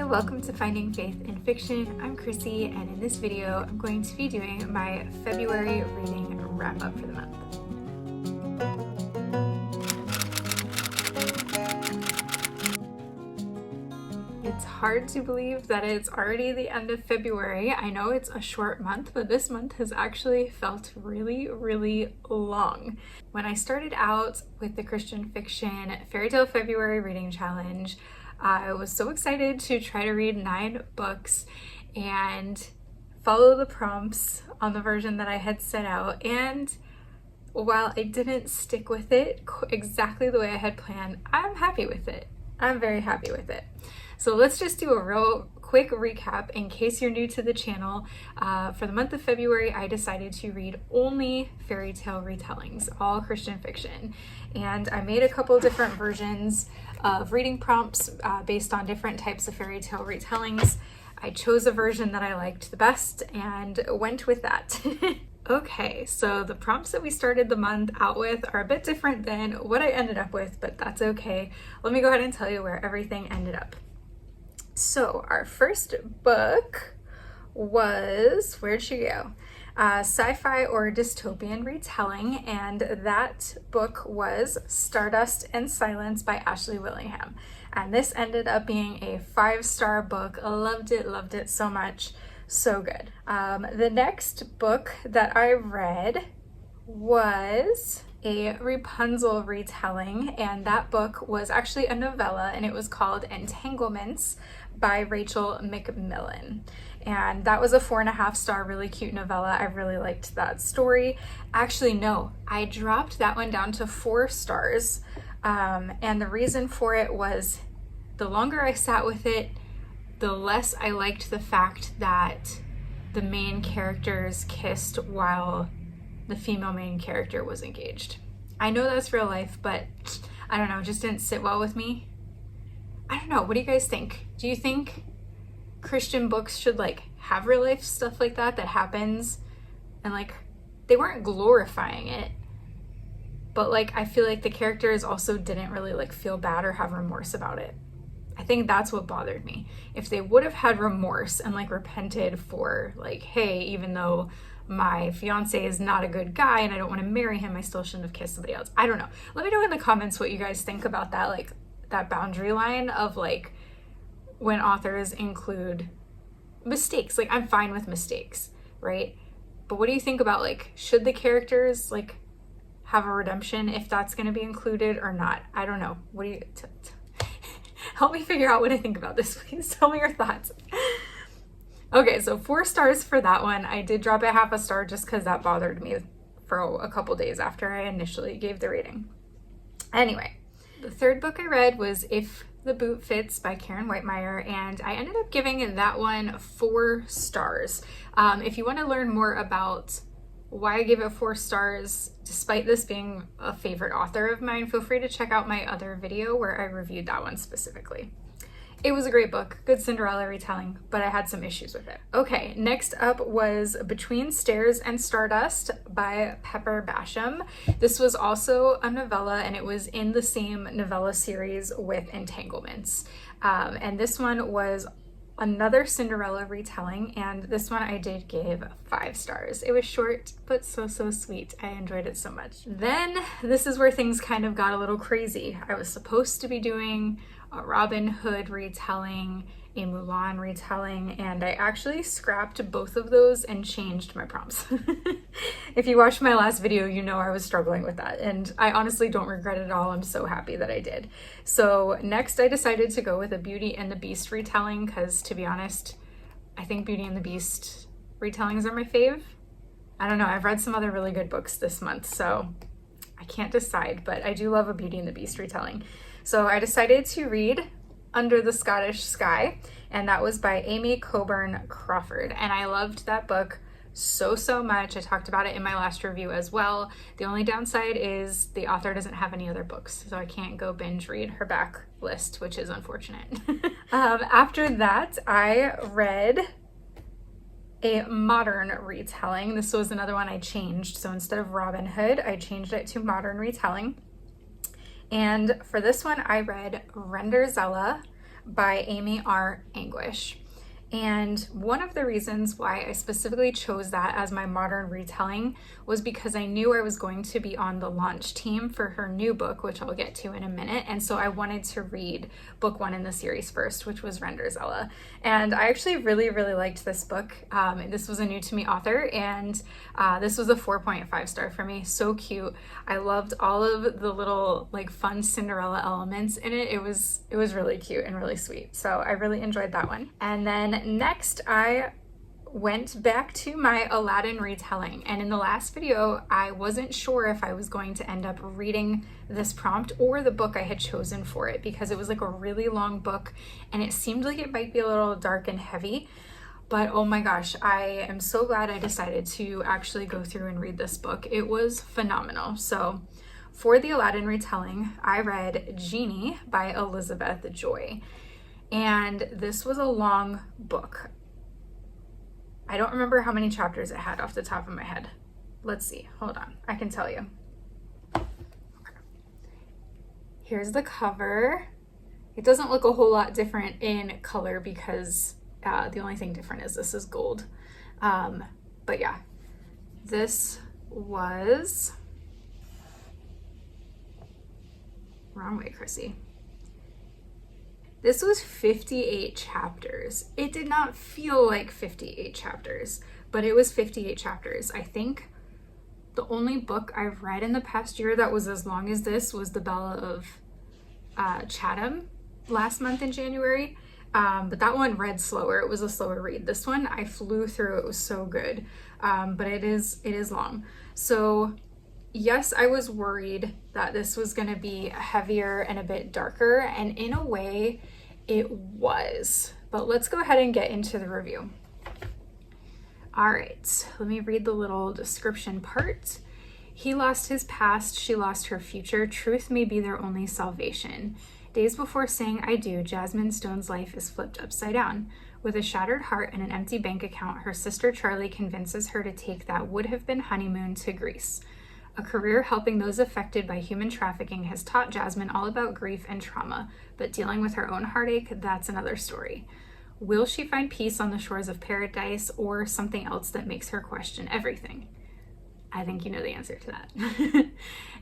welcome to Finding Faith in Fiction. I'm Chrissy, and in this video, I'm going to be doing my February reading wrap-up for the month. It's hard to believe that it's already the end of February. I know it's a short month, but this month has actually felt really, really long. When I started out with the Christian Fiction Fairy Tale February Reading Challenge, I was so excited to try to read 9 books and follow the prompts on the version that I had set out. And while I didn't stick with it exactly the way I had planned, I'm happy with it. I'm very happy with it. So let's just do a real quick recap in case you're new to the channel. For the month of February, I decided to read only fairy tale retellings, all Christian fiction. And I made a couple different versions of reading prompts based on different types of fairy tale retellings. I chose a version that I liked the best and went with that. Okay, so the prompts that we started the month out with are a bit different than what I ended up with, but that's okay. Let me go ahead and tell you where everything ended up. So our first book was, where'd she go? Sci-fi or dystopian retelling, and that book was Stardust and Silence by Ashley Willingham. And this ended up being a 5-star book. I loved it so much. So good. The next book that I read was a Rapunzel retelling, and that book was actually a novella, and it was called Entanglements by Rachel McMillan. And that was a 4.5-star really cute novella. I really liked that story. Actually, no, I dropped that one down to 4 stars. And the reason for it was the longer I sat with it, the less I liked the fact that the main characters kissed while the female main character was engaged. I know that's real life, but I don't know, it just didn't sit well with me. I don't know, what do you guys think? Do you think Christian books should have real life stuff like that happens, and they weren't glorifying it, but I feel like the characters also didn't really feel bad or have remorse about it. I think that's what bothered me. If they would have had remorse and repented for hey, even though my fiance is not a good guy and I don't want to marry him, I still shouldn't have kissed somebody else. I don't know. Let me know in the comments what you guys think about that, that boundary line of when authors include mistakes. I'm fine with mistakes, right? But what do you think about should the characters have a redemption if that's going to be included or not? I don't know. What do you help me figure out what I think about this, please. Tell me your thoughts. Okay, so 4 stars for that one. I did drop it 0.5 star just because that bothered me for a couple days after I initially gave the rating. Anyway, the third book I read was If the Boot Fits by Karen Whitemeyer, and I ended up giving that one 4 stars. If you want to learn more about why I gave it 4 stars, despite this being a favorite author of mine, feel free to check out my other video where I reviewed that one specifically. It was a great book, good Cinderella retelling, but I had some issues with it. Okay, next up was Between Stairs and Stardust by Pepper Basham. This was also a novella, and it was in the same novella series with Entanglements. And this one was another Cinderella retelling, and this one I did give 5 stars. It was short, but so sweet. I enjoyed it so much. Then this is where things kind of got a little crazy. I was supposed to be doing a Robin Hood retelling, a Mulan retelling, and I actually scrapped both of those and changed my prompts. If you watched my last video, you know I was struggling with that, and I honestly don't regret it at all. I'm so happy that I did. So next I decided to go with a Beauty and the Beast retelling, because to be honest, I think Beauty and the Beast retellings are my fave. I don't know, I've read some other really good books this month, so I can't decide, but I do love a Beauty and the Beast retelling. So I decided to read Under the Scottish Sky, and that was by Amy Coburn Crawford, and I loved that book so much. I talked about it in my last review as well. The only downside is the author doesn't have any other books, so I can't go binge read her back list, which is unfortunate. After that, I read a modern retelling. This was another one I changed. So instead of Robin Hood, I changed it to modern retelling. And for this one, I read Renderzella by Amy R. Anguish. And one of the reasons why I specifically chose that as my modern retelling was because I knew I was going to be on the launch team for her new book, which I'll get to in a minute. And so I wanted to read book 1 in the series first, which was Renderzella. And I actually really, really liked this book. This was a new to me author, and this was a 4.5 star for me. So cute. I loved all of the little like fun Cinderella elements in it. It was really cute and really sweet. So I really enjoyed that one. And then next I went back to my Aladdin retelling, and in the last video I wasn't sure if I was going to end up reading this prompt or the book I had chosen for it, because it was like a really long book and it seemed like it might be a little dark and heavy. But oh my gosh, I am so glad I decided to actually go through and read this book. It was phenomenal. So for the Aladdin retelling, I read Genie by Elizabeth Joy. And this was a long book. I don't remember how many chapters it had off the top of my head. Let's see, hold on, I can tell you. Okay. Here's the cover. It doesn't look a whole lot different in color because the only thing different is this is gold. But yeah, this was, wrong way, Chrissy. This was 58 chapters. It did not feel like 58 chapters, but it was 58 chapters. I think the only book I've read in the past year that was as long as this was The Bella of Chatham last month in January. But that one read slower. It was a slower read. This one I flew through. It was so good. But it is long. So yes, I was worried that this was going to be heavier and a bit darker, and in a way it was. But let's go ahead and get into the review. All right, let me read the little description part. He lost his past, she lost her future. Truth may be their only salvation. Days before saying I do, Jasmine Stone's life is flipped upside down. With a shattered heart and an empty bank account, her sister Charlie convinces her to take that would-have-been honeymoon to Greece. A career helping those affected by human trafficking has taught Jasmine all about grief and trauma, but dealing with her own heartache, that's another story. Will she find peace on the shores of paradise, or something else that makes her question everything? I think you know the answer to that.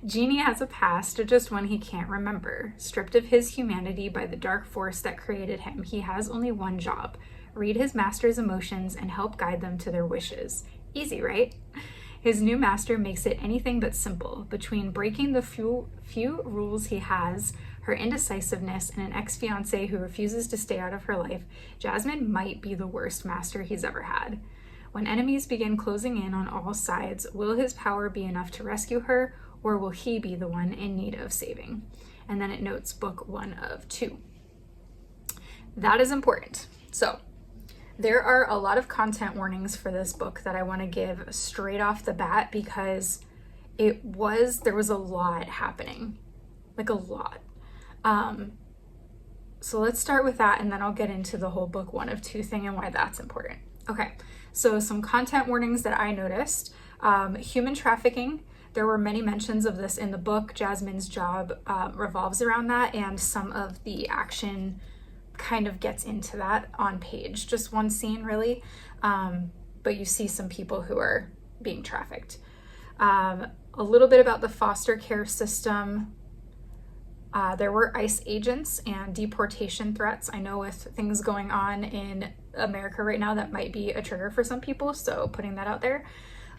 Genie has a past, just one he can't remember. Stripped of his humanity by the dark force that created him, he has only one job: read his master's emotions and help guide them to their wishes. Easy, right? His new master makes it anything but simple. Between breaking the few rules he has, her indecisiveness, and an ex-fiancé who refuses to stay out of her life, Jasmine might be the worst master he's ever had. When enemies begin closing in on all sides, will his power be enough to rescue her, or will he be the one in need of saving? And then it notes book 1 of 2. That is important. So there are a lot of content warnings for this book that I want to give straight off the bat, because there was a lot happening, like a lot. So let's start with that, and then I'll get into the whole book 1 of 2 thing and why that's important. Okay, so some content warnings that I noticed. Human trafficking. There were many mentions of this in the book. Jasmine's job revolves around that, and some of the action kind of gets into that on page. Just one scene really, but you see some people who are being trafficked. A little bit about the foster care system. There were ICE agents and deportation threats. I know with things going on in America right now, that might be a trigger for some people, so putting that out there.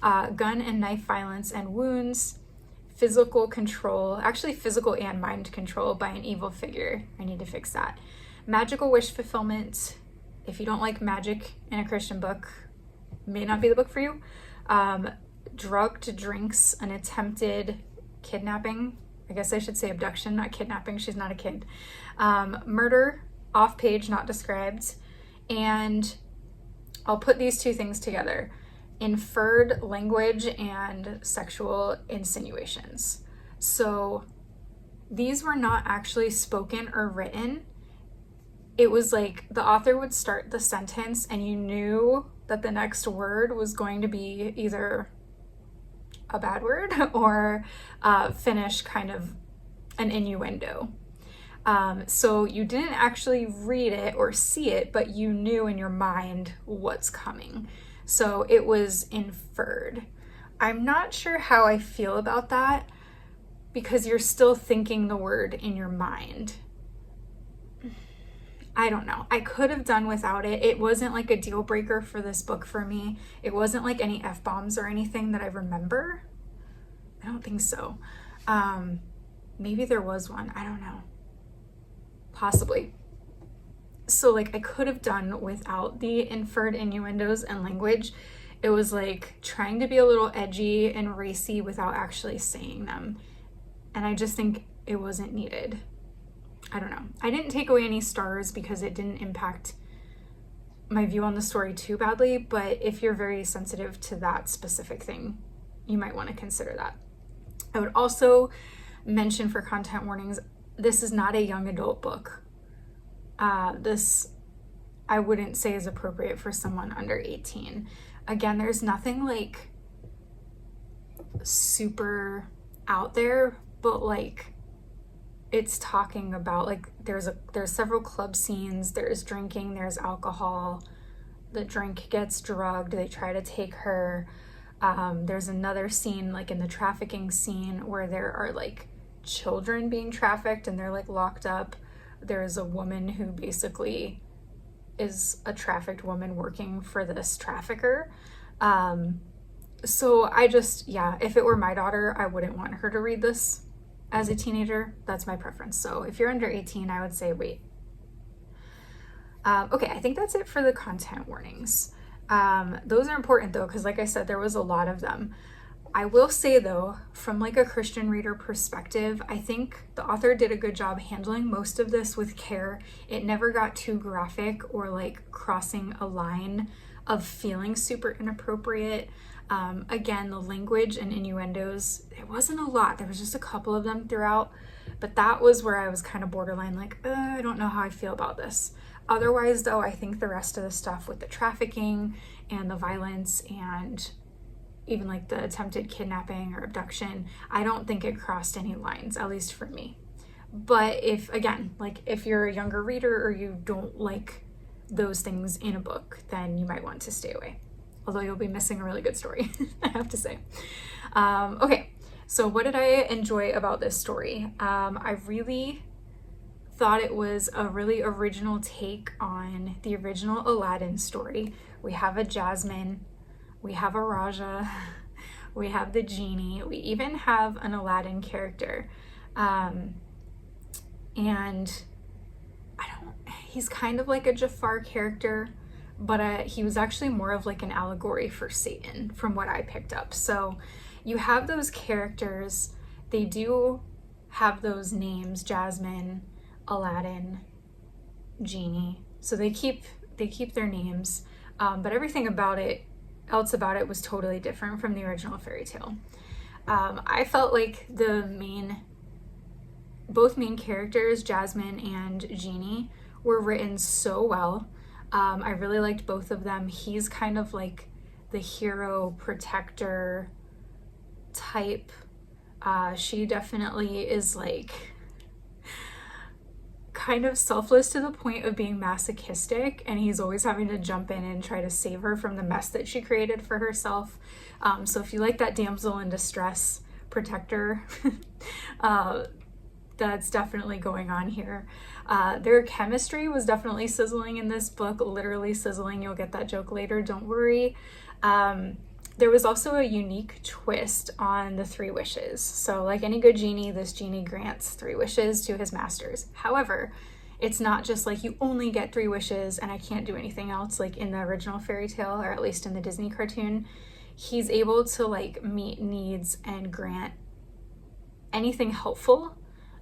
Gun and knife violence and wounds. Physical control, actually physical and mind control by an evil figure. I need to fix that. Magical wish fulfillment. If you don't like magic in a Christian book, may not be the book for you. Drugged drinks, an attempted kidnapping. I guess I should say abduction, not kidnapping. She's not a kid. Murder, off page, not described. And I'll put these 2 things together: inferred language and sexual insinuations. So these were not actually spoken or written. It was like the author would start the sentence and you knew that the next word was going to be either a bad word or finish kind of an innuendo. So you didn't actually read it or see it, but you knew in your mind what's coming. So it was inferred. I'm not sure how I feel about that because you're still thinking the word in your mind. I don't know. I could have done without it. It wasn't like a deal breaker for this book for me. It wasn't like any F-bombs or anything that I remember. I don't think so. Maybe there was one. I don't know. Possibly. So like I could have done without the inferred innuendos and language. It was like trying to be a little edgy and racy without actually saying them. And I just think it wasn't needed. I don't know. I didn't take away any stars because it didn't impact my view on the story too badly, but if you're very sensitive to that specific thing, you might want to consider that. I would also mention for content warnings, this is not a young adult book. This I wouldn't say is appropriate for someone under 18. Again, there's nothing like super out there, but like it's talking about like there's several club scenes, there's drinking, there's alcohol, the drink gets drugged, they try to take her. There's another scene like in the trafficking scene where there are like children being trafficked and they're like locked up. There's a woman who basically is a trafficked woman working for this trafficker. So I just, yeah, if it were my daughter, I wouldn't want her to read this as a teenager. That's my preference. So if you're under 18, I would say wait. Okay, I think that's it for the content warnings. Those are important though, because like I said, there was a lot of them. I will say though, from like a Christian reader perspective, I think the author did a good job handling most of this with care. It never got too graphic or like crossing a line of feeling super inappropriate. Again, the language and innuendos, it wasn't a lot. There was just a couple of them throughout, but that was where I was kind of borderline like, I don't know how I feel about this. Otherwise though, I think the rest of the stuff with the trafficking and the violence and even like the attempted kidnapping or abduction, I don't think it crossed any lines, at least for me. But if, again, like if you're a younger reader or you don't like those things in a book, then you might want to stay away. Although you'll be missing a really good story, I have to say. Okay, so what did I enjoy about this story? I really thought it was a really original take on the original Aladdin story. We have a Jasmine, we have a Raja, we have the Genie, we even have an Aladdin character. And he's kind of like a Jafar character, but he was actually more of like an allegory for Satan from what I picked up. So you have those characters, they do have those names, Jasmine, Aladdin, Genie. So they keep their names, but everything else about it was totally different from the original fairy tale. I felt like both main characters, Jasmine and Genie, were written so well. I really liked both of them. He's kind of like the hero protector type. She definitely is like kind of selfless to the point of being masochistic, and he's always having to jump in and try to save her from the mess that she created for herself. So if you like that damsel in distress protector, that's definitely going on here. Their chemistry was definitely sizzling in this book, literally sizzling. You'll get that joke later, don't worry. There was also a unique twist on the 3 wishes. So like any good genie, this genie grants 3 wishes to his masters. However, it's not just like you only get 3 wishes and I can't do anything else like in the original fairy tale, or at least in the Disney cartoon. He's able to like meet needs and grant anything helpful.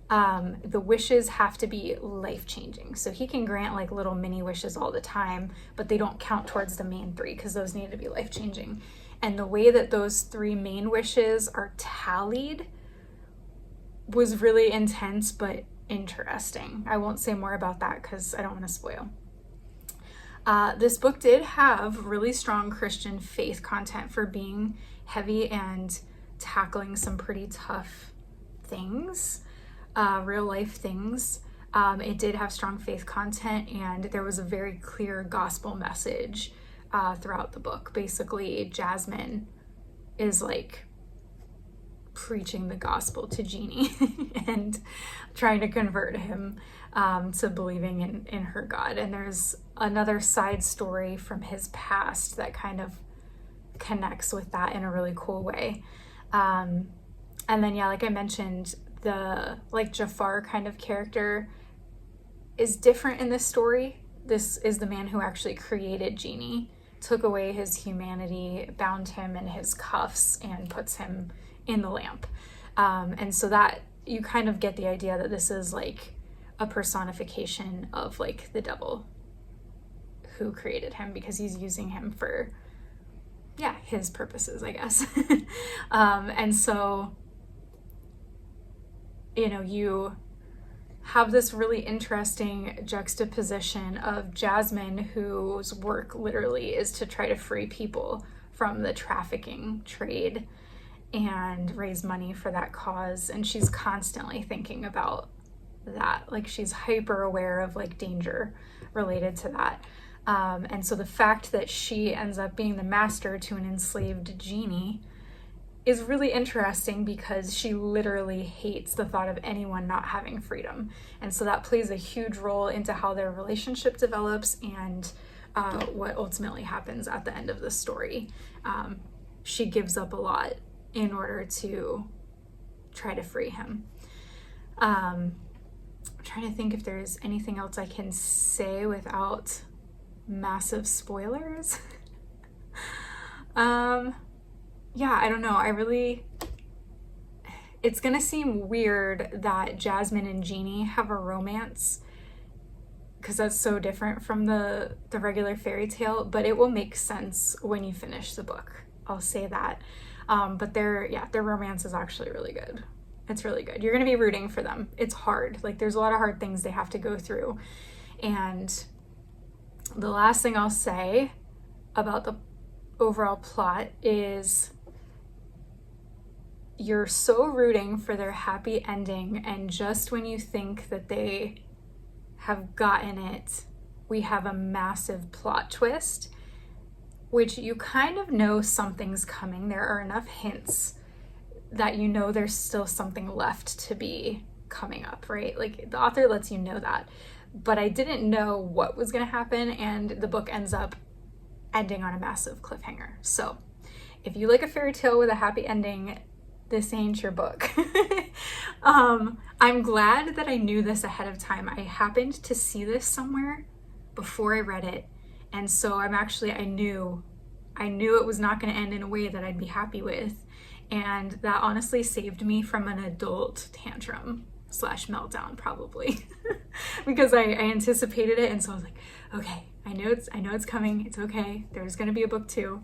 The wishes have to be life-changing. So he can grant like little mini wishes all the time, but they don't count towards the main 3 because those need to be life-changing. And the way that those 3 main wishes are tallied was really intense but interesting. I won't say more about that because I don't want to spoil. This book did have really strong Christian faith content for being heavy and tackling some pretty tough things, real life things. It did have strong faith content, and there was a very clear gospel message throughout the book. Basically, Jasmine is like preaching the gospel to Genie and trying to convert him to believing in her God. And there's another side story from his past that kind of connects with that in a really cool way. And then, yeah, like I mentioned, the like Jafar kind of character is different in this story. This is the man who actually created Genie, took away his humanity, bound him in his cuffs, and puts him in the lamp. And so that you kind of get the idea that this is like a personification of like the devil who created him, because he's using him for, yeah, his purposes, I guess. And so, you know, you have this really interesting juxtaposition of Jasmine, whose work literally is to try to free people from the trafficking trade and raise money for that cause. And she's constantly thinking about that. Like, she's hyper aware of like danger related to that. And so the fact that she ends up being the master to an enslaved Genie is really interesting, because she literally hates the thought of anyone not having freedom. And so that plays a huge role into how their relationship develops and what ultimately happens at the end of the story. She gives up a lot in order to try to free him. I'm trying to think if there's anything else I can say without massive spoilers. Yeah, I don't know. It's gonna seem weird that Jasmine and Genie have a romance, because that's so different from the regular fairy tale, but it will make sense when you finish the book. I'll say that. But their romance is actually really good. It's really good. You're gonna be rooting for them. It's hard. Like, there's a lot of hard things they have to go through. And the last thing I'll say about the overall plot is you're so rooting for their happy ending, and just when you think that they have gotten it, we have a massive plot twist, which you kind of know something's coming. There are enough hints that you know there's still something left to be coming up, right? Like, the author lets you know that. But I didn't know what was going to happen, and the book ends up ending on a massive cliffhanger. So if you like a fairy tale with a happy ending, this ain't your book. I'm glad that I knew this ahead of time. I happened to see this somewhere before I read it, and so I knew it was not going to end in a way that I'd be happy with, and that honestly saved me from an adult tantrum / meltdown, probably. Because I anticipated it, and so I was like, okay, I know it's coming, it's okay, there's gonna be a book 2.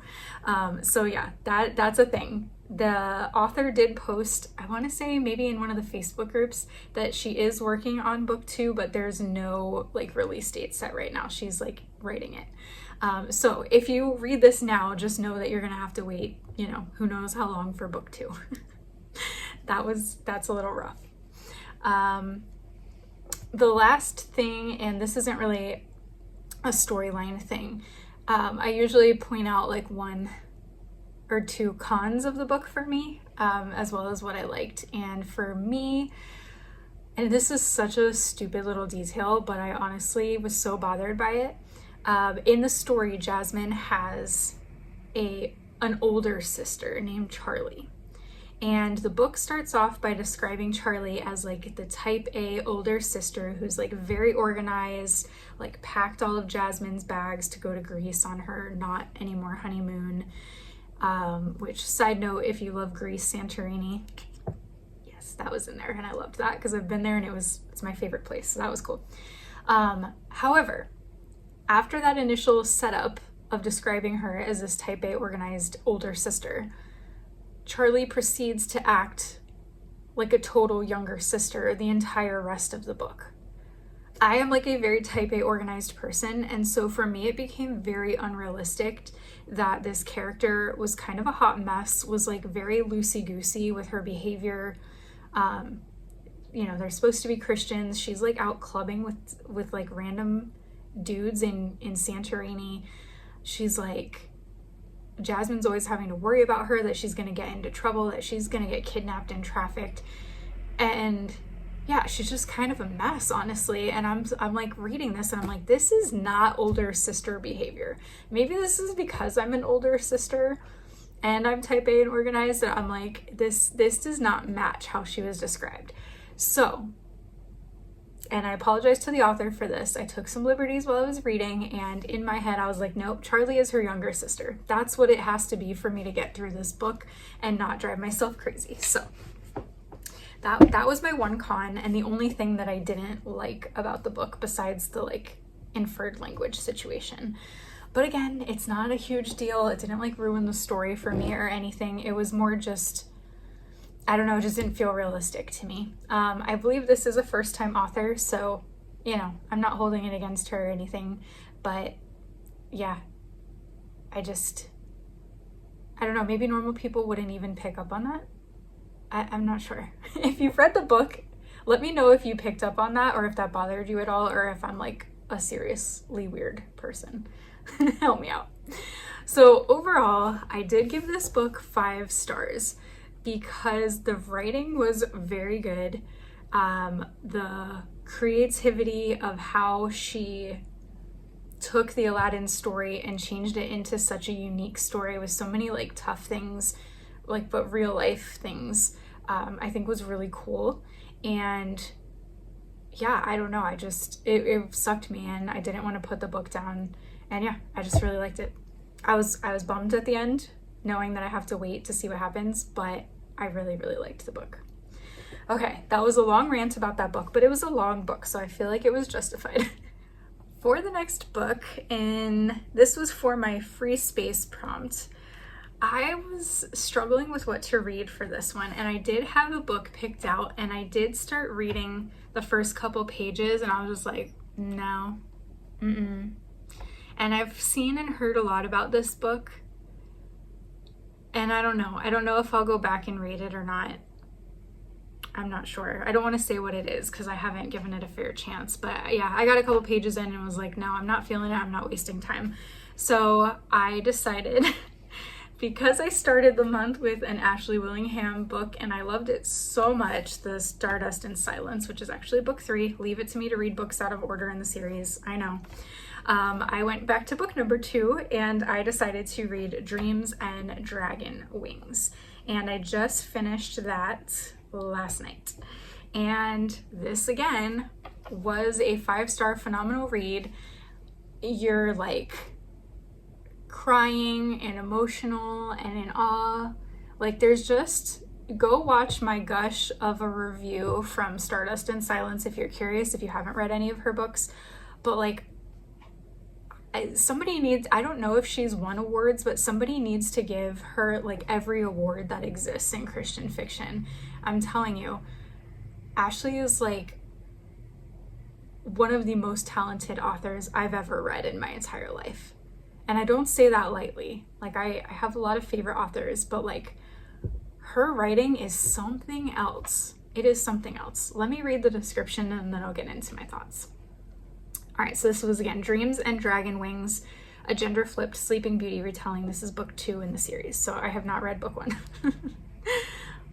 So yeah, that's a thing. The author did post, I want to say maybe in one of the Facebook groups, that she is working on book 2, but there's no like release date set right now. She's like writing it. So if you read this now, just know that you're gonna have to wait, you know, who knows how long for book 2. That's a little rough. The last thing, and this isn't really a storyline thing, I usually point out like 1 or 2 cons of the book for me, as well as what I liked. And for me, and this is such a stupid little detail, but I honestly was so bothered by it. In the story, Jasmine has an older sister named Charlie. And the book starts off by describing Charlie as like the type A older sister who's like very organized, like packed all of Jasmine's bags to go to Greece on her not anymore honeymoon. Which, side note, if you love Greece, Santorini, yes, that was in there, and I loved that because I've been there and it's my favorite place, so that was cool. However, after that initial setup of describing her as this type A organized older sister, Charlie proceeds to act like a total younger sister the entire rest of the book. I am like a very type A organized person, and so for me it became very unrealistic that this character was kind of a hot mess, was like very loosey-goosey with her behavior, you know, they're supposed to be Christians. She's like out clubbing with like random dudes in Santorini. She's like, Jasmine's always having to worry about her, that she's going to get into trouble, that she's going to get kidnapped and trafficked. And yeah, she's just kind of a mess, honestly. And I'm like reading this and I'm like, this is not older sister behavior. Maybe this is because I'm an older sister and I'm type A and organized, that I'm like, this does not match how she was described. So, and I apologize to the author for this. I took some liberties while I was reading, and in my head I was like, nope, Charlie is her younger sister. That's what it has to be for me to get through this book and not drive myself crazy. So that was my one con, and the only thing that I didn't like about the book besides the like inferred language situation. But again, it's not a huge deal. It didn't like ruin the story for me or anything. It was more just, I don't know, it just didn't feel realistic to me. I believe this is a first-time author, so, you know, I'm not holding it against her or anything, but yeah, I don't know, maybe normal people wouldn't even pick up on that. I'm not sure. If you've read the book, let me know if you picked up on that or if that bothered you at all, or if I'm like a seriously weird person. Help me out. So overall, I did give this book 5 stars because the writing was very good. The creativity of how she took the Aladdin story and changed it into such a unique story with so many like tough things, like but real life things, I think was really cool. And yeah, I don't know, it sucked me in. I didn't want to put the book down, and yeah, I just really liked it. I was bummed at the end, knowing that I have to wait to see what happens, but I really, really liked the book. Okay, that was a long rant about that book, but it was a long book, so I feel like it was justified. For the next book, and this was for my free space prompt, I was struggling with what to read for this one, and I did have a book picked out, and I did start reading the first couple pages, and I was just like, no, And I've seen and heard a lot about this book, and I don't know if I'll go back and read it or not. I'm not sure. I don't want to say what it is because I haven't given it a fair chance, but yeah, I got a couple pages in and was like, no, I'm not feeling it. I'm not wasting time. So I decided, because I started the month with an Ashley Willingham book and I loved it so much, the Stardust and Silence, which is actually book 3. Leave it to me to read books out of order in the series. I know. I went back to book number 2 and I decided to read Dreams and Dragon Wings. And I just finished that last night. And this again was a 5-star phenomenal read. You're like crying and emotional and in awe. Like there's just, go watch my gush of a review from Stardust and Silence if you're curious, if you haven't read any of her books. But like, somebody needs, I don't know if she's won awards, but somebody needs to give her like every award that exists in Christian fiction. I'm telling you, Ashley is like one of the most talented authors I've ever read in my entire life. And I don't say that lightly. Like I have a lot of favorite authors, but like her writing is something else. It is something else. Let me read the description and then I'll get into my thoughts. All right, so this was again Dreams and Dragon Wings, a gender-flipped Sleeping Beauty retelling. This is book 2 in the series, so I have not read book 1.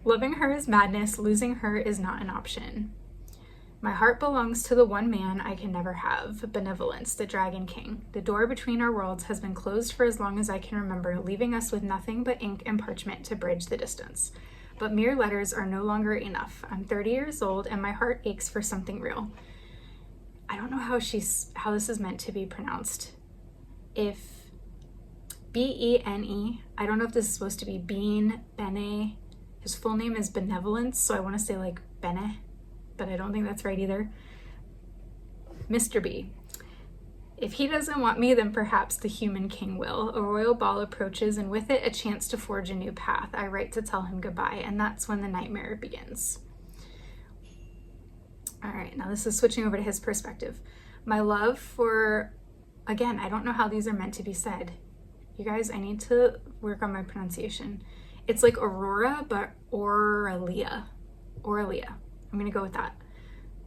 Loving her is madness, losing her is not an option. My heart belongs to the one man I can never have, Benevolence, the Dragon King. The door between our worlds has been closed for as long as I can remember, leaving us with nothing but ink and parchment to bridge the distance. But mere letters are no longer enough. I'm 30 years old and my heart aches for something real. I don't know how this is meant to be pronounced. If B-E-N-E, I don't know if this is supposed to be Bene. His full name is Benevolence, so I want to say like Bene, but I don't think that's right either. Mr. B. If he doesn't want me, then perhaps the human king will. A royal ball approaches, and with it a chance to forge a new path. I write to tell him goodbye, and that's when the nightmare begins. All right, now this is switching over to his perspective. My love for, again, I don't know how these are meant to be said. You guys, I need to work on my pronunciation. It's like Aurora, but Aurelia. I'm gonna go with that.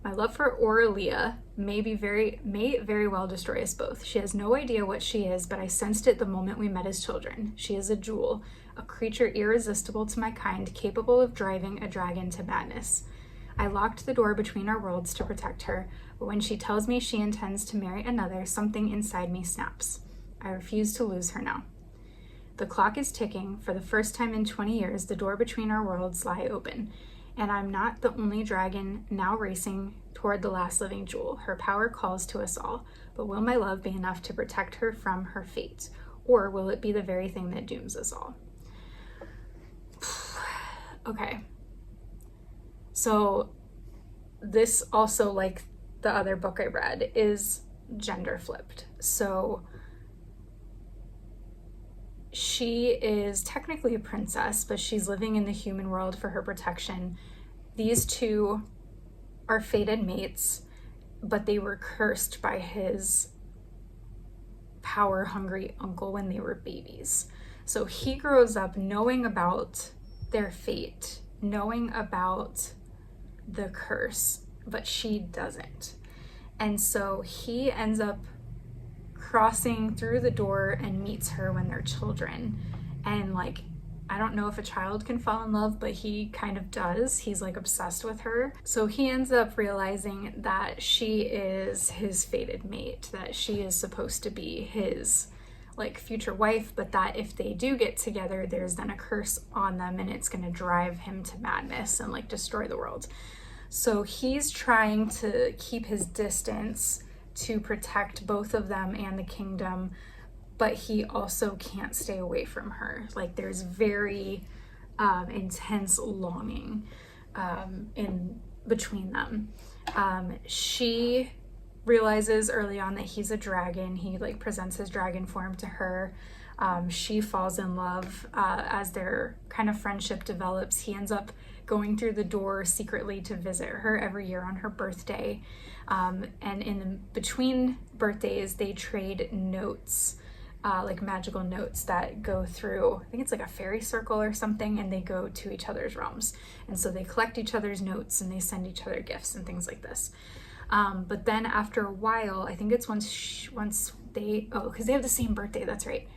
My love for Aurelia may very well destroy us both. She has no idea what she is, but I sensed it the moment we met as children. She is a jewel, a creature irresistible to my kind, capable of driving a dragon to madness. I locked the door between our worlds to protect her, but when she tells me she intends to marry another, something inside me snaps. I refuse to lose her now. The clock is ticking. For the first time in 20 years, the door between our worlds lie open. And I'm not the only dragon now racing toward the last living jewel. Her power calls to us all, but will my love be enough to protect her from her fate? Or will it be the very thing that dooms us all? Okay. So this also, like the other book I read, is gender flipped. So she is technically a princess, but she's living in the human world for her protection. These two are fated mates, but they were cursed by his power-hungry uncle when they were babies. So he grows up knowing about their fate, knowing about the curse, but she doesn't. And so he ends up crossing through the door and meets her when they're children. And like, I don't know if a child can fall in love, but he kind of does. He's like obsessed with her. So he ends up realizing that she is his fated mate, that she is supposed to be his like future wife, but that if they do get together, there's then a curse on them and it's going to drive him to madness and like destroy the world. So he's trying to keep his distance to protect both of them and the kingdom, but he also can't stay away from her. Like there's very intense longing in between them. She realizes early on that he's a dragon. He like presents his dragon form to her. She falls in love as their kind of friendship develops. He ends up going through the door secretly to visit her every year on her birthday. And in between birthdays, they trade notes, like magical notes that go through, I think it's like a fairy circle or something, and they go to each other's realms. And so they collect each other's notes and they send each other gifts and things like this. But then after a while, I think it's once they, because they have the same birthday, that's right.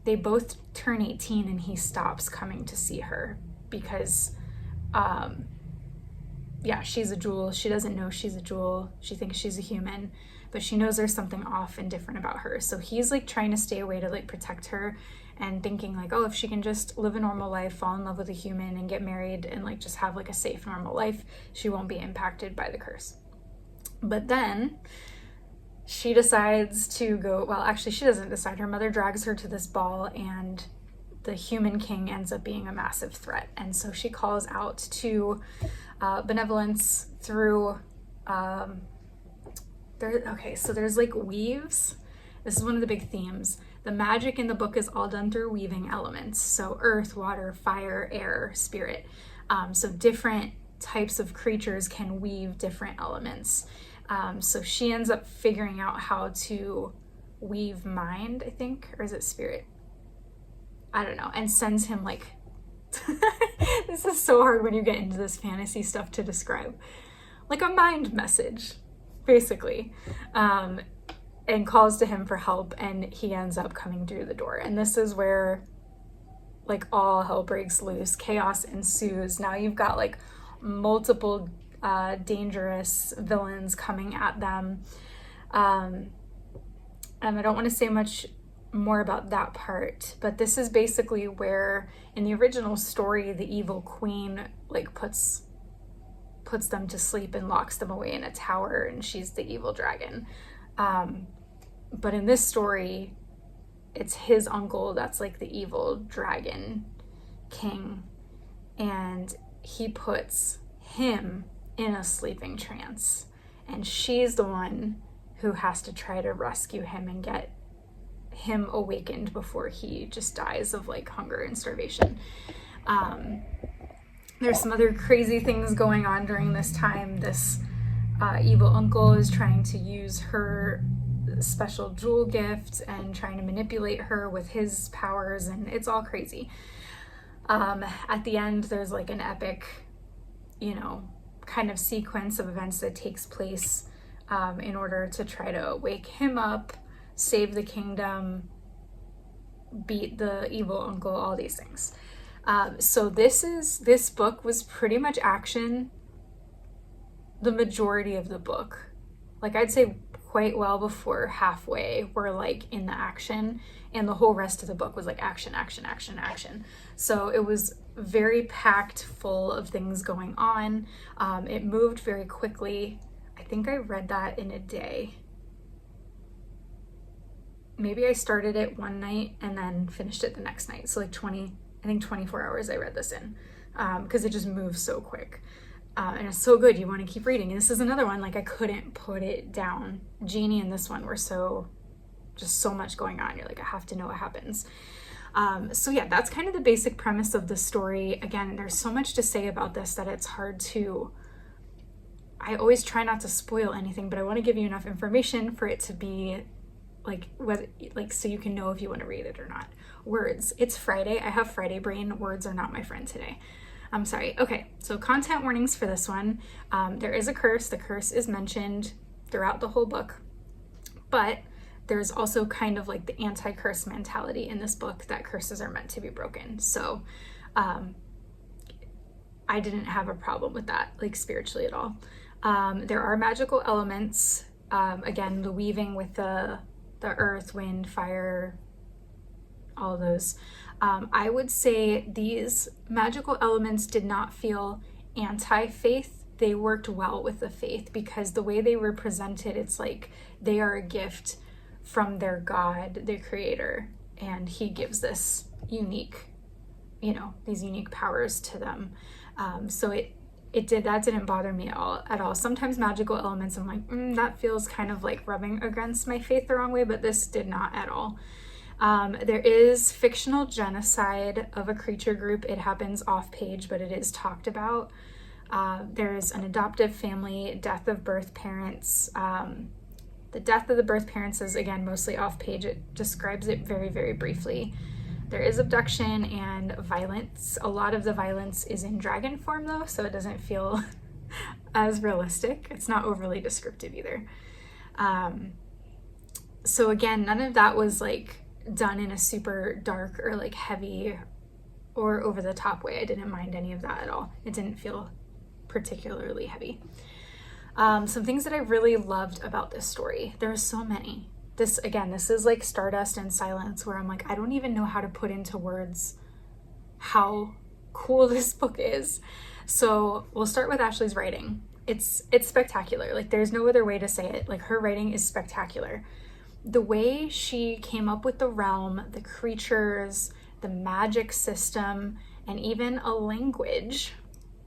They both turn 18 and he stops coming to see her because, yeah, she's a jewel. She doesn't know she's a jewel. She thinks she's a human, but she knows there's something off and different about her. So he's like trying to stay away to like protect her and thinking like, oh, if she can just live a normal life, fall in love with a human and get married and like just have like a safe, normal life, she won't be impacted by the curse. But then she decides to go, well, actually she doesn't decide. Her mother drags her to this ball and the human king ends up being a massive threat. And so she calls out to benevolence through, so there's like weaves. This is one of the big themes. The magic in the book is all done through weaving elements. So earth, water, fire, air, spirit. So different types of creatures can weave different elements. So she ends up figuring out how to weave mind, I think, or is it spirit? I don't know, and sends him like, this is so hard when you get into this fantasy stuff to describe, like a mind message, basically, and calls to him for help, and he ends up coming through the door. And this is where like all hell breaks loose, chaos ensues. Now you've got like multiple dangerous villains coming at them. And I don't want to say much more about that part, but this is basically where in the original story, the evil queen like puts them to sleep and locks them away in a tower, and she's the evil dragon. But in this story, it's his uncle that's like the evil dragon king, and he puts him in a sleeping trance, and she's the one who has to try to rescue him and get him awakened before he just dies of like hunger and starvation. There's some other crazy things going on during this time. This evil uncle is trying to use her special jewel gift and trying to manipulate her with his powers, and it's all crazy. At the end, there's like an epic, kind of sequence of events that takes place in order to try to wake him up, save the kingdom, beat the evil uncle, all these things. So this book was pretty much action the majority of the book. Like, I'd say quite well before halfway we're like in the action, and the whole rest of the book was like action, action, action, action. So it was very packed full of things going on. It moved very quickly. I think I read that in a day. Maybe I started it one night and then finished it the next night. So like 24 hours I read this in, because it just moves so quick. And it's so good, you want to keep reading. And this is another one, like, I couldn't put it down. Genie and this one were just so much going on. You're like, I have to know what happens. So yeah, that's kind of the basic premise of the story. Again, there's so much to say about this that it's hard to, I always try not to spoil anything, but I want to give you enough information for it to be like, whether, like, so you can know if you want to read it or not. Words. It's Friday. I have Friday brain. Words are not my friend today. I'm sorry. Okay, so content warnings for this one. There is a curse. The curse is mentioned throughout the whole book, but there's also kind of like the anti-curse mentality in this book that curses are meant to be broken. So I didn't have a problem with that, like, spiritually at all. There are magical elements. Again, the weaving with the earth, wind, fire, all those. I would say these magical elements did not feel anti-faith. They worked well with the faith because the way they were presented, it's like they are a gift from their God, their creator, and he gives this unique, these unique powers to them. So that didn't bother me at all. Sometimes magical elements, I'm like, that feels kind of like rubbing against my faith the wrong way, but this did not at all. There is fictional genocide of a creature group. It happens off page, but it is talked about. There's an adoptive family, death of birth parents. The death of the birth parents is, again, mostly off page. It describes it very, very briefly. There is abduction and violence. A lot of the violence is in dragon form, though, so it doesn't feel as realistic. It's not overly descriptive either. So again, none of that was like done in a super dark or like heavy or over the top way. I didn't mind any of that at all. It didn't feel particularly heavy. Some things that I really loved about this story. There are so many. This is like Stardust and Silence, where I'm like, I don't even know how to put into words how cool this book is. So we'll start with Ashley's writing. It's spectacular. Like, there's no other way to say it. Like, her writing is spectacular. The way she came up with the realm, the creatures, the magic system, and even a language.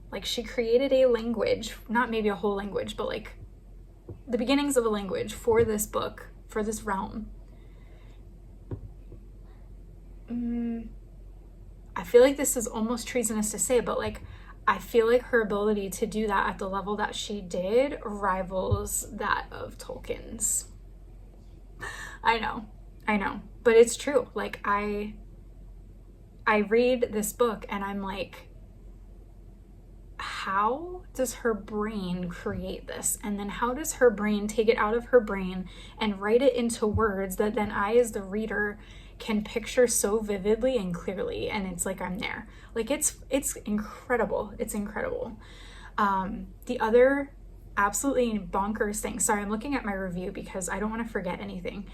Like, she created a language, not maybe a whole language, but like the beginnings of a language for this book, for this realm. I feel like this is almost treasonous to say, but like, I feel like her ability to do that at the level that she did rivals that of Tolkien's. I know, but it's true. Like, I read this book and I'm like, how does her brain create this? And then how does her brain take it out of her brain and write it into words that then I, as the reader, can picture so vividly and clearly? And it's like, I'm there. Like, it's incredible. It's incredible. The other absolutely bonkers thing, sorry, I'm looking at my review because I don't want to forget anything.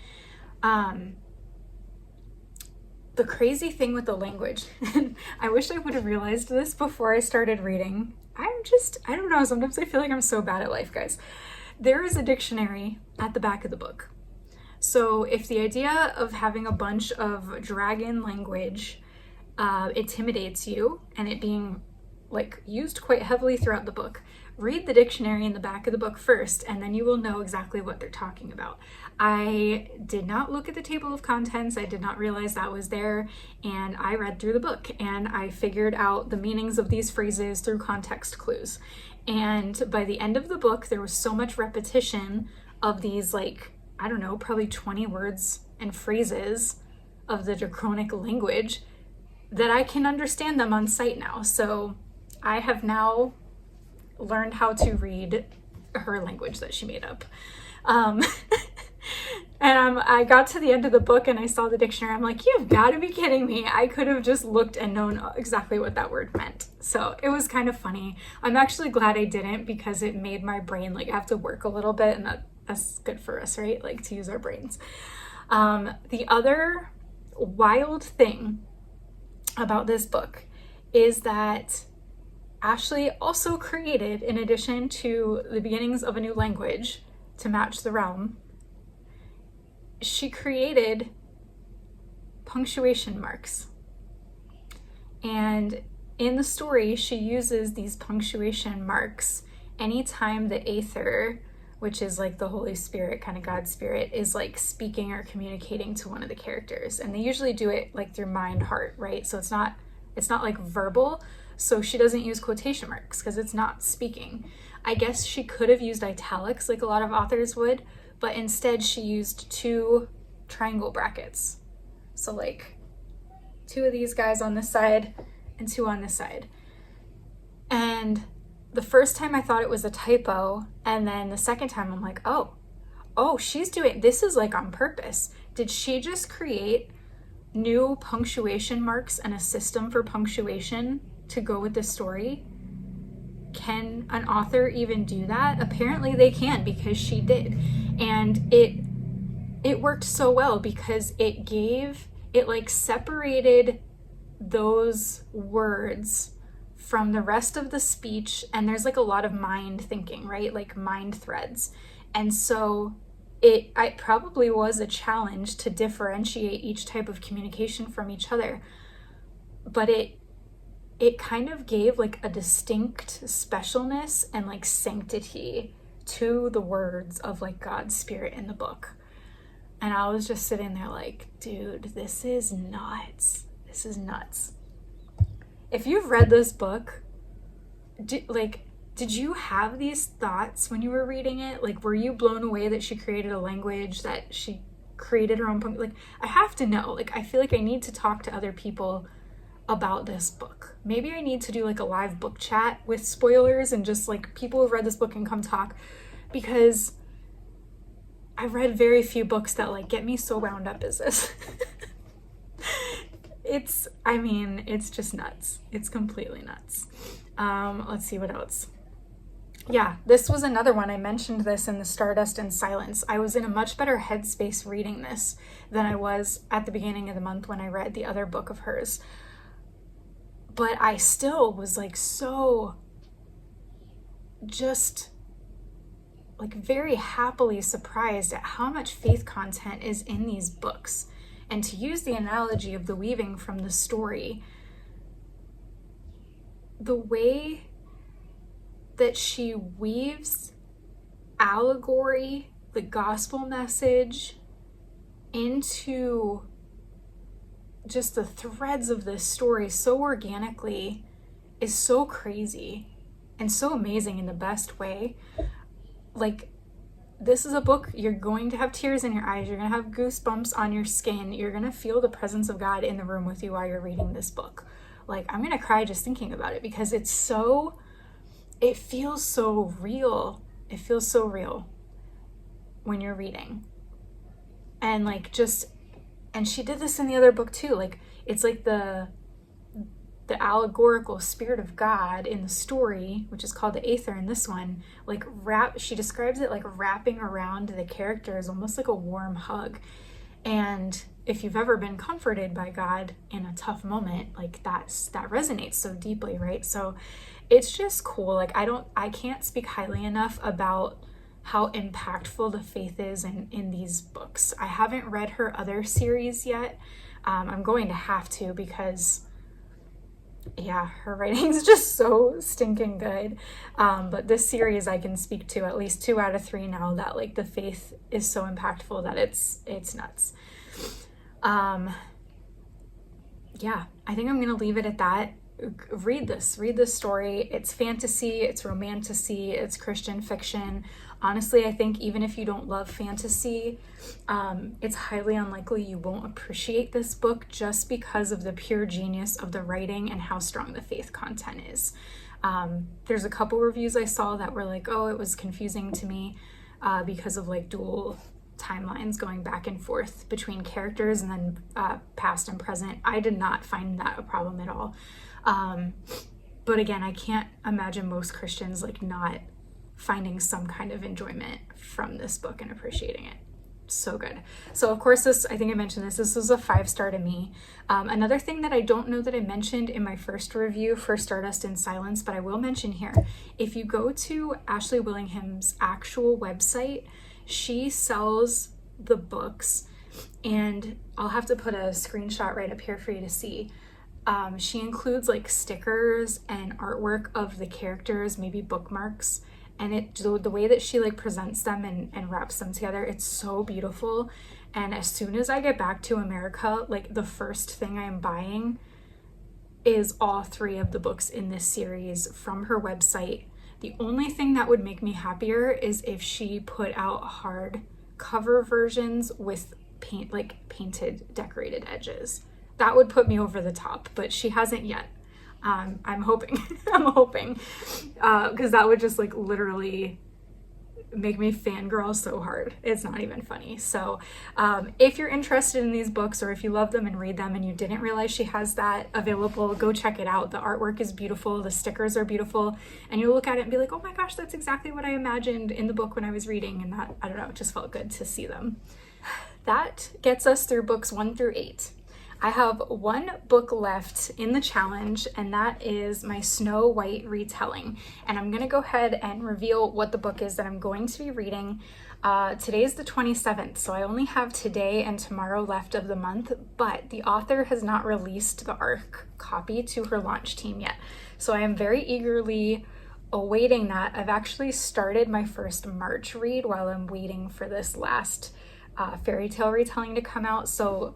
The crazy thing with the language, and I wish I would have realized this before I started reading. I don't know, sometimes I feel like I'm so bad at life, guys. There is a dictionary at the back of the book. So if the idea of having a bunch of dragon language intimidates you, and it being like used quite heavily throughout the book, read the dictionary in the back of the book first, and then you will know exactly what they're talking about. I did not look at the table of contents. I did not realize that was there, and I read through the book and I figured out the meanings of these phrases through context clues. And by the end of the book, there was so much repetition of these, like, I don't know, probably 20 words and phrases of the draconic language that I can understand them on sight now. So I have now learned how to read her language that she made up. And I got to the end of the book and I saw the dictionary. I'm like, you've got to be kidding me. I could have just looked and known exactly what that word meant. So it was kind of funny. I'm actually glad I didn't, because it made my brain like have to work a little bit, and that's good for us, right? Like, to use our brains. The other wild thing about this book is that Ashley also created, in addition to the beginnings of a new language to match the realm, she created punctuation marks. And in the story, she uses these punctuation marks anytime the Aether, which is like the Holy Spirit, kind of God's spirit, is like speaking or communicating to one of the characters. And they usually do it like through mind, heart, right? So it's not like verbal. So she doesn't use quotation marks because it's not speaking. I guess she could have used italics like a lot of authors would, but instead she used 2 triangle brackets. So like 2 of these guys on this side and 2 on this side. And the first time I thought it was a typo, and then the second time I'm like, oh, she's doing, this is like on purpose. Did she just create new punctuation marks and a system for punctuation to go with the story? Can an author even do that? Apparently they can, because she did. And it worked so well because it like separated those words from the rest of the speech, and there's like a lot of mind thinking, right? Like mind threads. And so it probably was a challenge to differentiate each type of communication from each other, but it kind of gave like a distinct specialness and like sanctity to the words of like God's spirit in the book. And I was just sitting there like, dude, this is nuts. This is nuts. If you've read this book, did you have these thoughts when you were reading it? Like, were you blown away that she created a language, that she created her own like, I have to know. Like, I feel like I need to talk to other people about this book. Maybe I need to do like a live book chat with spoilers and just like people who've read this book and come talk, because I've read very few books that like get me so wound up as this. It's just nuts. It's completely nuts. Let's see what else. Yeah, this was another one. I mentioned this in the Stardust and Silence. I was in a much better headspace reading this than I was at the beginning of the month when I read the other book of hers. But I still was like so just like very happily surprised at how much faith content is in these books. And to use the analogy of the weaving from the story, the way that she weaves allegory, the gospel message, into just the threads of this story so organically is so crazy and so amazing in the best way. Like, this is a book, you're going to have tears in your eyes, you're going to have goosebumps on your skin, you're going to feel the presence of God in the room with you while you're reading this book. Like, I'm going to cry just thinking about it because it feels so real. It feels so real when you're reading. And like and she did this in the other book too. Like, it's like the allegorical spirit of God in the story, which is called the Aether in this one, like she describes it like wrapping around the characters almost like a warm hug. And if you've ever been comforted by God in a tough moment, like that resonates so deeply, right? So it's just cool. Like, I can't speak highly enough about how impactful the faith is in these books. I haven't read her other series yet. I'm going to have to, because yeah, her writing's just so stinking good. But this series I can speak to at least 2 out of 3 now, that like the faith is so impactful that it's nuts. Yeah, I think I'm gonna leave it at that. Read this story. It's fantasy, it's romantasy, it's Christian fiction. Honestly, I think even if you don't love fantasy, it's highly unlikely you won't appreciate this book just because of the pure genius of the writing and how strong the faith content is. There's a couple reviews I saw that were like, oh, it was confusing to me because of like dual timelines going back and forth between characters and then past and present. I did not find that a problem at all. But again, I can't imagine most Christians like not finding some kind of enjoyment from this book and appreciating it. So good. So of course this, I think I mentioned this was a 5-star to me. Another thing that I don't know that I mentioned in my first review for Stardust in Silence, but I will mention here, if you go to Ashley Willingham's actual website, she sells the books, and I'll have to put a screenshot right up here for you to see. She includes like stickers and artwork of the characters, maybe bookmarks, and the way that she like presents them and wraps them together, it's so beautiful. And as soon as I get back to America, like the first thing I am buying is all 3 of the books in this series from her website. The only thing that would make me happier is if she put out hard cover versions with painted decorated edges. That would put me over the top, but she hasn't yet. I'm hoping, because that would just like literally make me fangirl so hard. It's not even funny. So if you're interested in these books, or if you love them and read them and you didn't realize she has that available, go check it out. The artwork is beautiful, the stickers are beautiful, and you'll look at it and be like, oh my gosh, that's exactly what I imagined in the book when I was reading. And that, I don't know, it just felt good to see them. That gets us through books 1 through 8. I have 1 book left in the challenge, and that is my Snow White retelling. And I'm gonna go ahead and reveal what the book is that I'm going to be reading. Today is the 27th, so I only have today and tomorrow left of the month, but the author has not released the ARC copy to her launch team yet. So I am very eagerly awaiting that. I've actually started my first March read while I'm waiting for this last fairy tale retelling to come out, so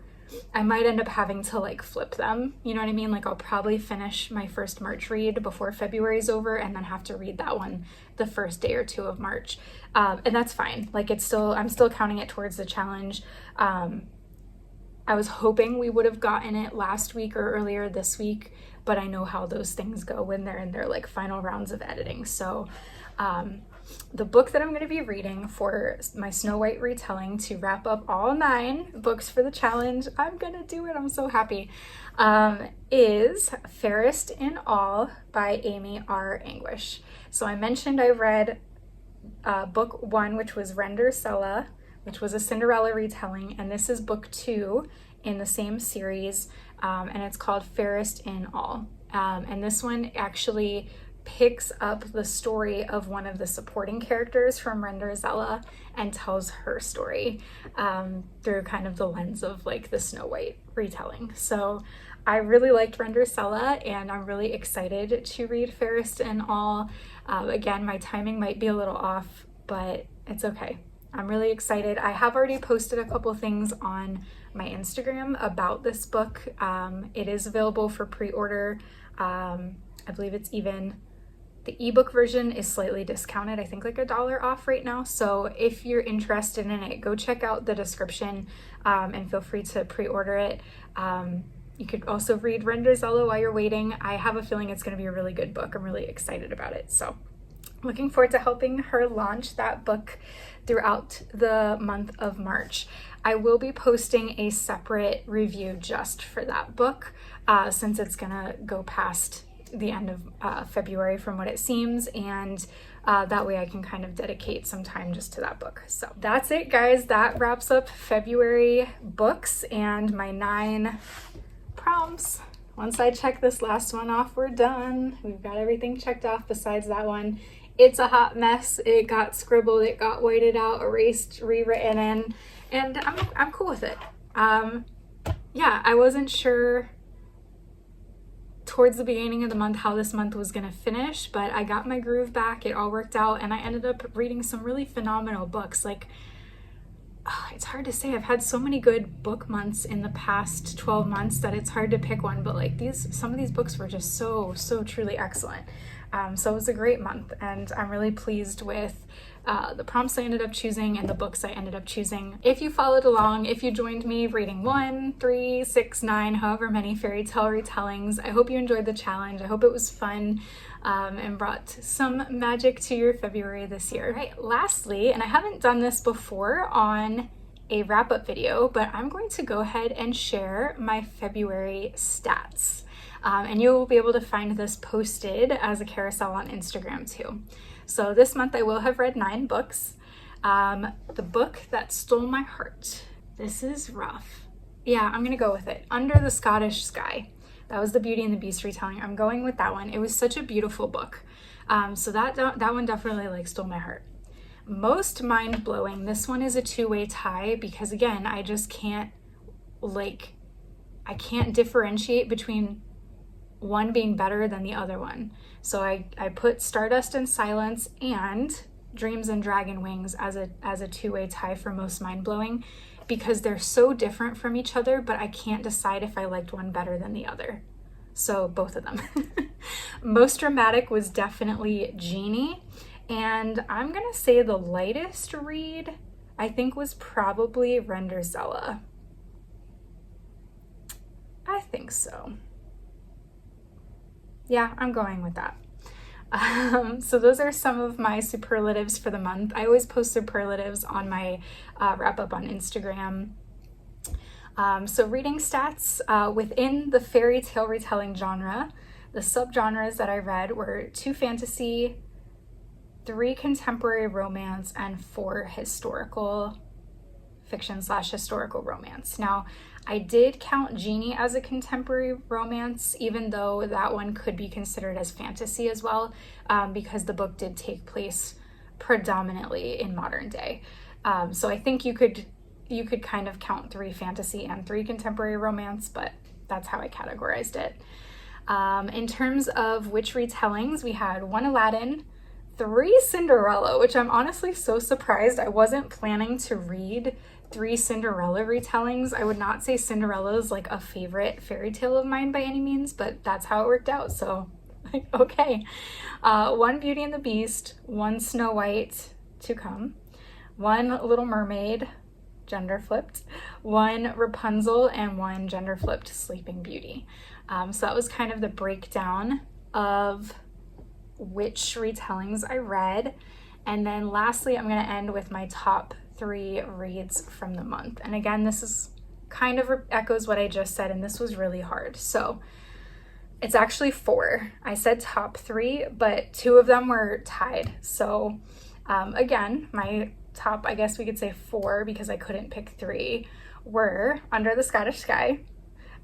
I might end up having to like flip them, you know what I mean? Like I'll probably finish my first March read before February's over and then have to read that one the first day or 2 of March. And that's fine. Like I'm still counting it towards the challenge. I was hoping we would have gotten it last week or earlier this week, but I know how those things go when they're in their like final rounds of editing. So the book that I'm going to be reading for my Snow White retelling to wrap up all 9 books for the challenge, I'm going to do it, I'm so happy, is Fairest in All by Amy R. Anguish. So I mentioned I read book 1, which was Rendersella, which was a Cinderella retelling, and this is book 2 in the same series, and it's called Fairest in All. And this one actually picks up the story of one of the supporting characters from Rendersella and tells her story through kind of the lens of like the Snow White retelling. So I really liked Rendersella, and I'm really excited to read Fairest in All. Again, my timing might be a little off, but it's okay. I'm really excited. I have already posted a couple things on my Instagram about this book. It is available for pre-order. I believe it's even the ebook version is slightly discounted, I think like $1 off right now. So if you're interested in it, go check out the description and feel free to pre-order it. You could also read Rendersella while you're waiting. I have a feeling it's going to be a really good book. I'm really excited about it. So looking forward to helping her launch that book throughout the month of March. I will be posting a separate review just for that book since it's gonna go past the end of February from what it seems, and that way I can kind of dedicate some time just to that book. So that's it, guys. That wraps up February books and my 9 prompts. Once I check this last one off, we're done. We've got everything checked off besides that one. It's a hot mess. It got scribbled, it got whited out, erased, rewritten in, and I'm cool with it. Yeah, I wasn't sure towards the beginning of the month how this month was gonna finish, but I got my groove back, it all worked out, and I ended up reading some really phenomenal books. Like, it's hard to say. I've had so many good book months in the past 12 months that it's hard to pick one, but like some of these books were just so truly excellent. So it was a great month, and I'm really pleased with the prompts I ended up choosing and the books I ended up choosing. If you followed along, if you joined me reading 1, 3, 6, 9, however many fairy tale retellings, I hope you enjoyed the challenge. I hope it was fun and brought some magic to your February this year. All right, lastly, and I haven't done this before on a wrap-up video, but I'm going to go ahead and share my February stats. And you'll be able to find this posted as a carousel on Instagram too. So this month I will have read 9 books. The book that stole my heart. This is rough. Yeah, I'm gonna go with it. Under the Scottish Sky. That was the Beauty and the Beast retelling. I'm going with that one. It was such a beautiful book. So that one definitely like stole my heart. Most mind-blowing, this one is a two-way tie because again, I just can't I can't differentiate between one being better than the other one. So I put Stardust and Silence and Dreams and Dragon Wings as a two-way tie for most mind-blowing because they're so different from each other, but I can't decide if I liked one better than the other. So both of them. Most dramatic was definitely Genie. And I'm gonna say the lightest read, I think, was probably Renderzella. I think so. Yeah, I'm going with that. So those are some of my superlatives for the month. I always post superlatives on my wrap up on Instagram. So reading stats within the fairy tale retelling genre, the subgenres that I read were 2 fantasy, 3 contemporary romance, and 4 historical fiction / historical romance. Now, I did count Genie as a contemporary romance, even though that one could be considered as fantasy as well, because the book did take place predominantly in modern day. So I think you could kind of count 3 fantasy and 3 contemporary romance, but that's how I categorized it. In terms of which retellings, we had 1 Aladdin, 3 Cinderella, which I'm honestly so surprised. I wasn't planning to read 3 Cinderella retellings. I would not say Cinderella is like a favorite fairy tale of mine by any means, but that's how it worked out. So, like, okay. 1 Beauty and the Beast, 1 Snow White to come, 1 Little Mermaid, gender flipped, 1 Rapunzel, and 1 gender flipped Sleeping Beauty. So that was kind of the breakdown of which retellings I read. And then lastly, I'm going to end with my top 3 reads from the month. And again, this is kind of echoes what I just said, and this was really hard. So it's actually 4. I said top 3, but 2 of them were tied. So again, my top, I guess we could say 4 because I couldn't pick 3, were Under the Scottish Sky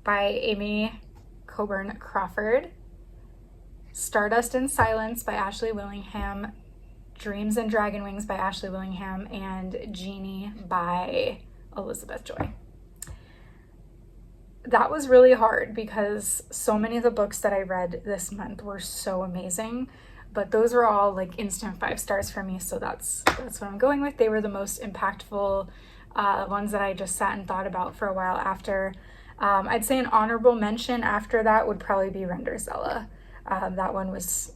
by Amy Coburn Crawford, Stardust and Silence by Ashley Willingham, Dreams and Dragon Wings by Ashley Willingham, and Genie by Elizabeth Joy. That was really hard because so many of the books that I read this month were so amazing, but those were all like instant 5 stars for me, so that's what I'm going with. They were the most impactful ones that I just sat and thought about for a while after. I'd say an honorable mention after that would probably be Renderzella. That one was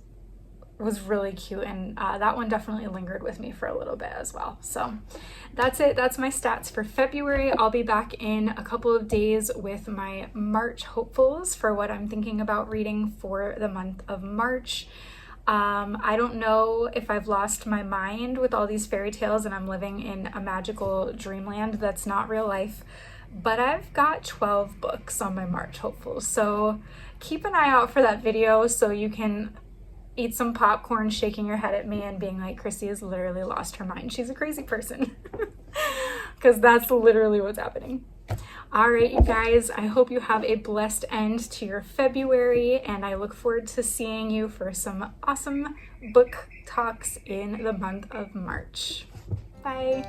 really cute, and that one definitely lingered with me for a little bit as well. So that's it. That's my stats for February. I'll be back in a couple of days with my March hopefuls for what I'm thinking about reading for the month of March. I don't know if I've lost my mind with all these fairy tales and I'm living in a magical dreamland that's not real life, but I've got 12 books on my March hopefuls. So keep an eye out for that video so you can eat some popcorn, shaking your head at me and being like, Chrissy has literally lost her mind. She's a crazy person. Because that's literally what's happening. All right, you guys, I hope you have a blessed end to your February, and I look forward to seeing you for some awesome book talks in the month of March. Bye.